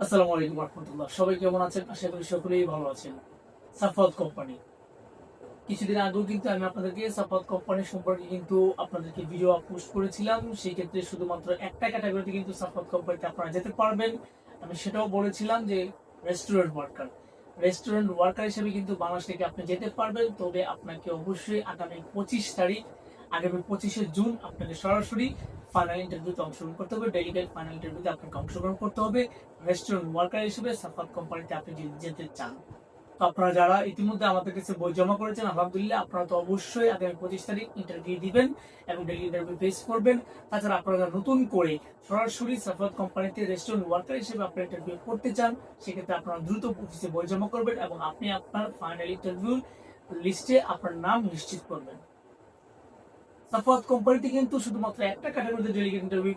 আসসালামু আলাইকুম রহমতুল্লাহ। সবাই কেমন আছেন? আশা করি সকলেই ভালো আছেন। সাফওয়াত কোম্পানি, কিছুদিন আগেও কিন্তু আমি আপনাদেরকে সাফওয়াত কোম্পানি সম্পর্কে কিন্তু আপনাদেরকে ভিডিও পোস্ট করেছিলাম। সেই ক্ষেত্রে শুধুমাত্র একটা ক্যাটাগরিতে কিন্তু সাফওয়াত কোম্পানিতে আপনারা যেতে পারবেন। আমি সেটাও বলেছিলাম যে রেস্টুরেন্ট ওয়ার্কার, রেস্টুরেন্ট ওয়ার্কার হিসেবে কিন্তু বাংলাদেশ থেকে আপনি যেতে পারবেন। তবে আপনাকে অবশ্যই আগামী 25 তারিখ, আগামী 25শে জুন আপনাকে সরাসরি ফাইনাল ইন্টারভিউতে অংশগ্রহণ করতে হবে। ডেলিগেট ফাইনাল ইন্টারভিউতে আপনাকে অংশগ্রহণ করতে হবে রেস্টুরেন্ট ওয়ার্কার হিসেবে সাফওয়াত কোম্পানিতে আপনি যদি যেতে চান। তো আপনারা যারা ইতিমধ্যে আমাদের কাছে বই জমা করেছেন, আলহামদুলিল্লাহ, আপনারা তো অবশ্যই আগামী 25 তারিখ ইন্টারভিউ দিবেন এবং ডেলি ইন্টারভিউ ফেস করবেন। তাছাড়া আপনারা যারা নতুন করে সরাসরি সাফওয়াত কোম্পানিতে রেস্টুরেন্ট ওয়ার্কার হিসেবে আপনারা ইন্টারভিউ করতে চান, সেক্ষেত্রে আপনারা দ্রুত অফিসে বই জমা করবেন এবং আপনি আপনার ফাইনাল ইন্টারভিউ লিস্টে আপনার নাম নিশ্চিত করবেন। সাফওয়াত কোম্পানিতে কিন্তু শুধুমাত্র একটা ক্যাটাগরিতে ডেলিগেট ইন্টারভিউ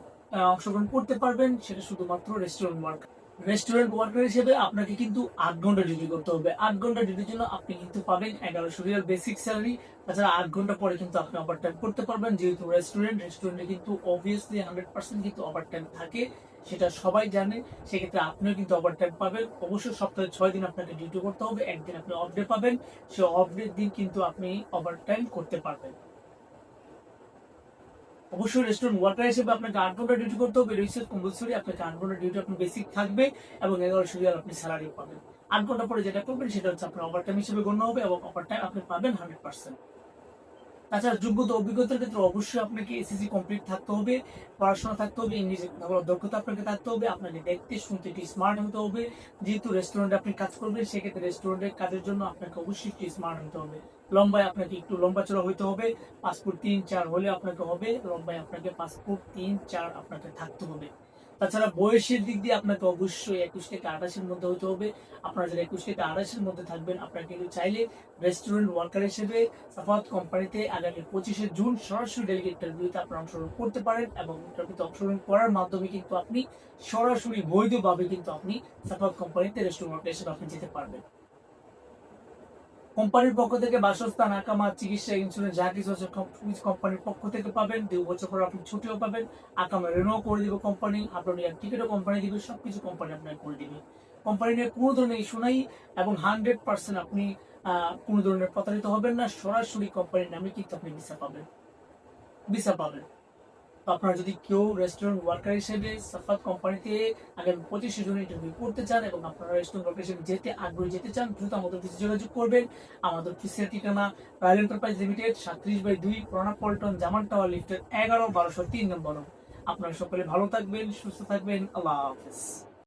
অংশগ্রহণ করতে পারবেন, সেটা শুধুমাত্র রেস্টুরেন্ট ওয়ার্কার। রেস্টুরেন্ট ওয়ার্কার হিসেবে আপনাকে কিন্তু 8 ঘন্টা ডিউটি করতে হবে। 8 ঘন্টা ডিউটির জন্য আপনি কিন্তু পাবেন 1100 রিয়াল বেসিক স্যালারি। তাছাড়া 8 ঘন্টা পরে কিন্তু আপনি ওভার টাইম করতে পারবেন, যেহেতু রেস্টুরেন্টে কিন্তু অবভিয়াসলি 100% কিন্তু ওভার টাইম থাকে, সেটা সবাই জানে। সেক্ষেত্রে আপনিও কিন্তু ওভার টাইম পাবেন। অবশ্যই সপ্তাহে 6 দিন আপনাকে ডিউটি করতে হবে, একদিন আপনি অফ ডে পাবেন। সে অফ ডে দিন কিন্তু আপনি ওভার টাইম করতে পারবেন। অবশ্যই রেস্টুরেন্ট ওয়ার্কার হিসেবে আপনাকে 8 ঘন্টা ডিউটি করতে হবে, রিসেট কম্পালসরি। আপনাকে 8 ঘন্টা ডিউটি আপনার বেসিক থাকবে এবং 1100 রিয়াল আপনি স্যালারি পাবেন। 8 ঘন্টা পরে যেটা করবেন সেটা হচ্ছে আপনার ওভার টাইম হিসেবে গণ্য হবে এবং ওভার টাইম আপনি পাবেন 100%। তাছাড়া যোগ্যতা অভিজ্ঞতার ক্ষেত্রে অবশ্যই আপনাকে এসএসসি কমপ্লিট থাকতে হবে, পড়াশোনা থাকতে হবে, ইংরেজি কথা বলার দক্ষতা আপনাকে থাকতে হবে, আপনাকে দেখতে শুনতে একটু স্মার্ট হতে হবে। যেহেতু রেস্টুরেন্টে আপনি কাজ করবেন, সেক্ষেত্রে রেস্টুরেন্টের কাজের জন্য আপনাকে অবশ্যই একটু স্মার্ট হতে হবে। লম্বায় আপনাকে একটু লম্বা চড়া হতে হবে, 5 ফুট 3 4 হলে আপনাকে হবে। লম্বায় আপনাকে 5 ফুট 3 4 আপনাকে থাকতে হবে। তাছাড়া বয়সের দিক দিয়ে আপনাকে অবশ্যই 21 থেকে 28-এর মধ্যে হতে হবে। আপনারা যারা 21 থেকে 28-এর মধ্যে থাকবেন, আপনারা কিন্তু চাইলে রেস্টুরেন্ট ওয়ার্কার হিসেবে সাফাওয়াত কোম্পানিতে আগামী 25শে জুন সরাসরি ডেলিগেট ইন্টারভিউতে আপনারা অংশগ্রহণ করতে পারেন এবং ইন্টারভিউতে অংশগ্রহণ করার মাধ্যমে কিন্তু আপনি সরাসরি বৈধভাবে কিন্তু আপনি সাফাওয়াত কোম্পানিতে রেস্টুরেন্ট ওয়ার্কার হিসেবে আপনি যেতে পারবেন। কোম্পানির পক্ষ থেকে বাসস্থান, আকামা, চিকিৎসা, ইন্স্যুরেন্স যা কিছু আছে কোম্পানির পক্ষ থেকে পাবেন। 2 বছর পর আপনি ছুটিও পাবেন। আকামা রেনো করে দিবে কোম্পানি, আপনার টিকিটও কোম্পানি দিবে, সবকিছু কোম্পানি আপনাকে করে দিবে। কোম্পানি নিয়ে কোনো ধরনের ইস্যু নাই এবং 100% আপনি কোনো ধরনের প্রতারিত হবেন না। সরাসরি কোম্পানির নামে কিন্তু আপনি ভিসা পাবেন। তো আপনারা যদি কেউ রেস্টুরেন্ট ওয়ার্কার হিসেবে সাফাত কোম্পানিতে আগামী 25শে জুন ইন্টারভিউ করতে চান এবং আপনারা রেস্টুরেন্ট ওয়ার্কার হিসেবে যেতে চান, দ্রুত আমাদের অফিসে যোগাযোগ করবেন। আমাদের অফিসের ঠিকানা রয়্যাল এন্টারপ্রাইজ লিমিটেড, 37/2, পুরানা পল্টন, জামান টাওয়ার, লিফটের 11, 1203 নম্বর। আপনারা সকলে ভালো থাকবেন, সুস্থ থাকবেন। আল্লাহ হাফেজ।